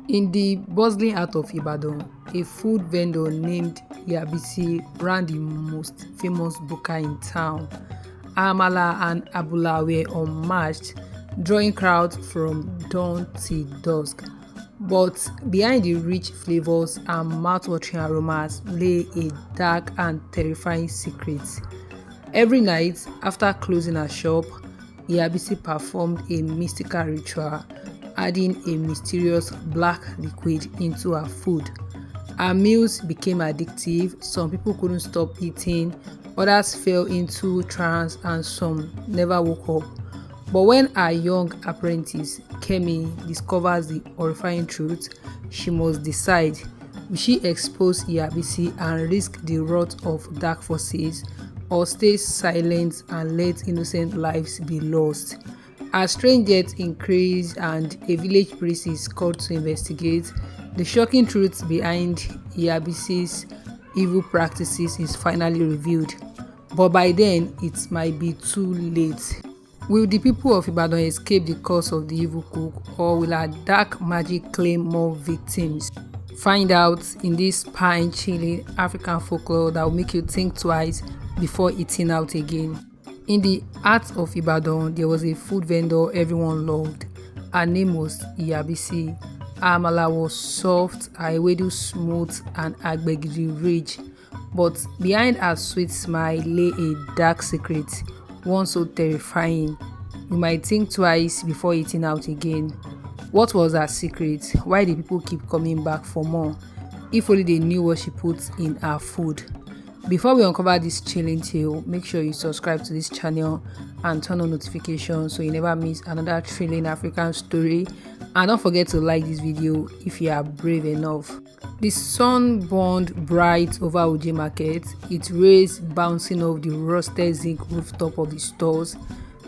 In the bustling heart of Ibadan, a food vendor named Iya Bisi ran the most famous Buka in town. Amala and abula were unmatched, drawing crowds from dawn till dusk. But behind the rich flavors and mouth-watering aromas lay a dark and terrifying secret. Every night after closing her shop, Iya Bisi performed a mystical ritual, adding a mysterious black liquid into her food. Her meals became addictive, some people couldn't stop eating, others fell into trance, and some never woke up. But when her young apprentice, Kemi, discovers the horrifying truth, she must decide: will she expose Iya Bisi and risk the wrath of dark forces, or stay silent and let innocent lives be lost? As strange deaths increase and a village priest is called to investigate, the shocking truth behind Iya Bisi's evil practices is finally revealed. But by then, it might be too late. Will the people of Ibadan escape the curse of the evil cook, or will our dark magic claim more victims? Find out in this spine-chilling African folklore that will make you think twice before eating out again. In the heart of Ibadan, there was a food vendor everyone loved. Her name was Iya Bisi. Her amala was soft, her ewedu smooth, and her gbegiri rich. But behind her sweet smile lay a dark secret, one so terrifying you might think twice before eating out again. What was her secret? Why did people keep coming back for more? If only they knew what she put in her food. Before we uncover this chilling tale, make sure you subscribe to this channel and turn on notifications so you never miss another thrilling African story. And don't forget to like this video if you are brave enough. The sun burned bright over Oje Market, its rays bouncing off the rusted zinc rooftop of the stores.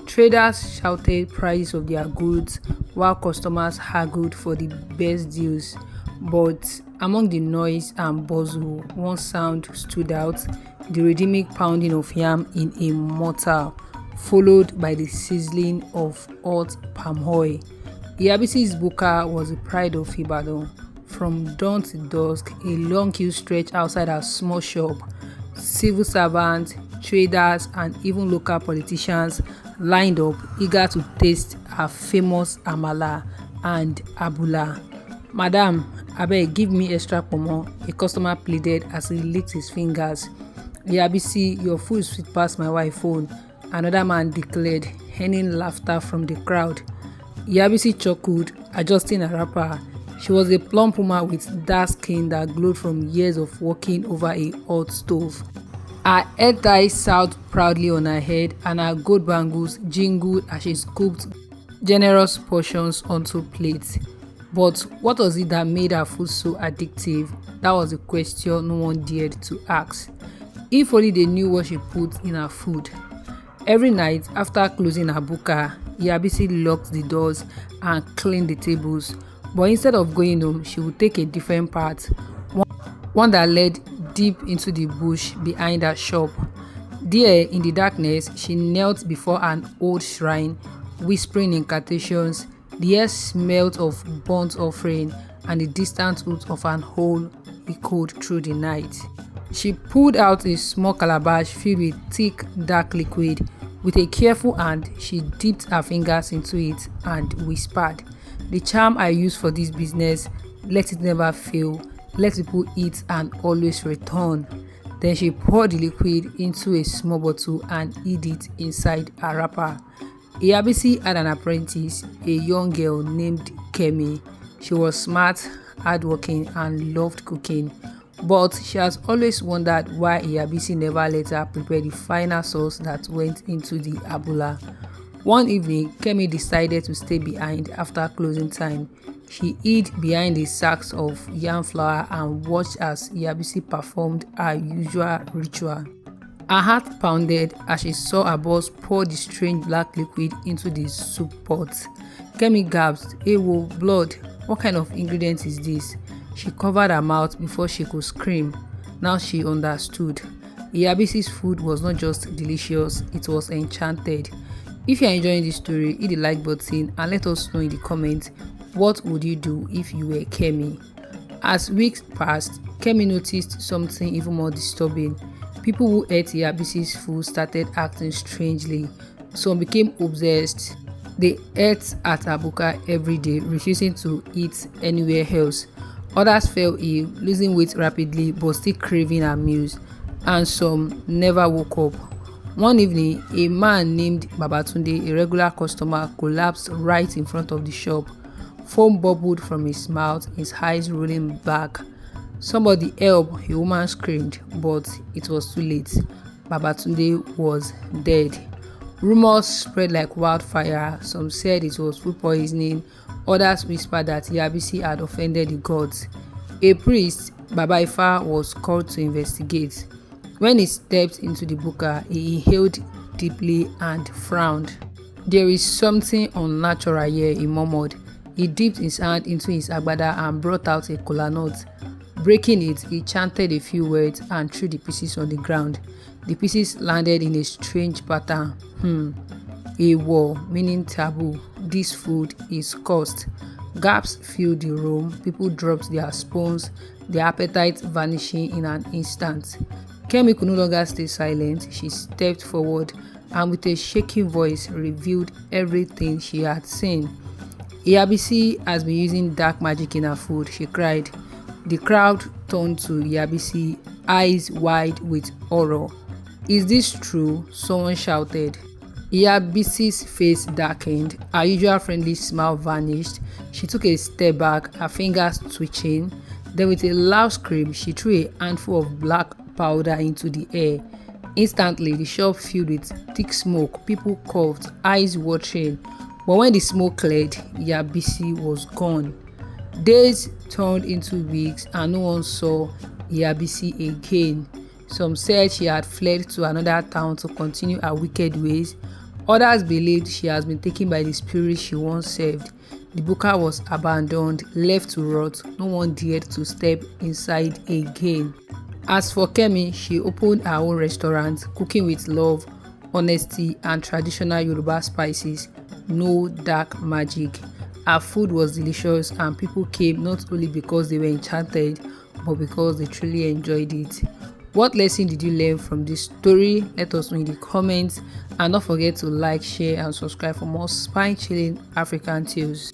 Traders shouted prices of their goods while customers haggled for the best deals. But among the noise and bustle, one sound stood out: the rhythmic pounding of yam in a mortar, followed by the sizzling of hot palm oil. Iya Bisi's Buka was the pride of Ibadan. From dawn to dusk, a long queue stretched outside her small shop. Civil servants, traders, and even local politicians lined up, eager to taste her famous amala and abula. "Madam, abeg give me extra pomo," a customer pleaded as he licked his fingers. "Iya Bisi, your food sweet pass my wife own," another man declared, earning laughter from the crowd. Iya Bisi chuckled, adjusting her wrapper. She was a plump woman with dark skin that glowed from years of working over a hot stove. Her head tie sat proudly on her head, and her gold bangles jingled as she scooped generous portions onto plates. But what was it that made her food so addictive? That was a question no one dared to ask. If only they knew what she put in her food. Every night after closing her buka, Iya Bisi locked the doors and cleaned the tables. But instead of going home, she would take a different path, one that led deep into the bush behind her shop. There, in the darkness, she knelt before an old shrine, whispering incantations. The air smelled of burnt offering, and the distant hoot of an owl echoed through the night. She pulled out a small calabash filled with thick, dark liquid. With a careful hand, she dipped her fingers into it and whispered, "The charm I use for this business, let it never fail. Let people eat and always return." Then she poured the liquid into a small bottle and hid it inside her wrapper. Iya Bisi had an apprentice, a young girl named Kemi. She was smart, hardworking, and loved cooking. But she has always wondered why Iya Bisi never let her prepare the final sauce that went into the abula. One evening, Kemi decided to stay behind after closing time. She hid behind the sacks of yam flour and watched as Iya Bisi performed her usual ritual. Her heart pounded as she saw her boss pour the strange black liquid into the soup pot. Kemi gasped, "Ewo, blood, what kind of ingredient is this?" She covered her mouth before she could scream. Now she understood. Iya Bisi's food was not just delicious, it was enchanted. If you are enjoying this story, hit the like button and let us know in the comments What would you do if you were Kemi? As weeks passed, Kemi noticed something even more disturbing. People who ate Iya Bisi's food started acting strangely. Some became obsessed. They ate at Buka every day, refusing to eat anywhere else. Others fell ill, losing weight rapidly but still craving her meals, and some never woke up. One evening, a man named Babatunde, a regular customer, collapsed right in front of the shop. Foam bubbled from his mouth, his eyes rolling back. "Somebody help!" a woman screamed, but it was too late. Babatunde was dead. Rumors spread like wildfire. Some said it was food poisoning, others whispered that Iya Bisi had offended the gods. A priest, Baba Ifa, was called to investigate. When he stepped into the Buka, he inhaled deeply and frowned. "There is something unnatural here," he murmured. He dipped his hand into his agbada and brought out a kola nut. Breaking it, he chanted a few words and threw the pieces on the ground. The pieces landed in a strange pattern. Ewo, meaning taboo. This food is cursed. Gaps filled the room. People dropped their spoons, their appetite vanishing in an instant. Kemi could no longer stay silent. She stepped forward and with a shaking voice revealed everything she had seen. "Iya Bisi has been using dark magic in her food," she cried. The crowd turned to Iya Bisi, eyes wide with horror. "Is this true?" someone shouted. Iya Bisi's face darkened. Her usual friendly smile vanished. She took a step back, her fingers twitching. Then with a loud scream, she threw a handful of black powder into the air. Instantly, the shop filled with thick smoke. People coughed, eyes watering. But when the smoke cleared, Iya Bisi was gone. Days turned into weeks and no one saw Iya Bisi again. Some said she had fled to another town to continue her wicked ways. Others believed she has been taken by the spirit she once served. The Buka was abandoned, left to rot. No one dared to step inside again. As for Kemi, she opened her own restaurant, cooking with love, honesty, and traditional Yoruba spices. No dark magic. Her food was delicious and people came not only because they were enchanted, but because they truly enjoyed it. What lesson did you learn from this story? Let us know in the comments, and don't forget to like, share and subscribe for more spine chilling African tales.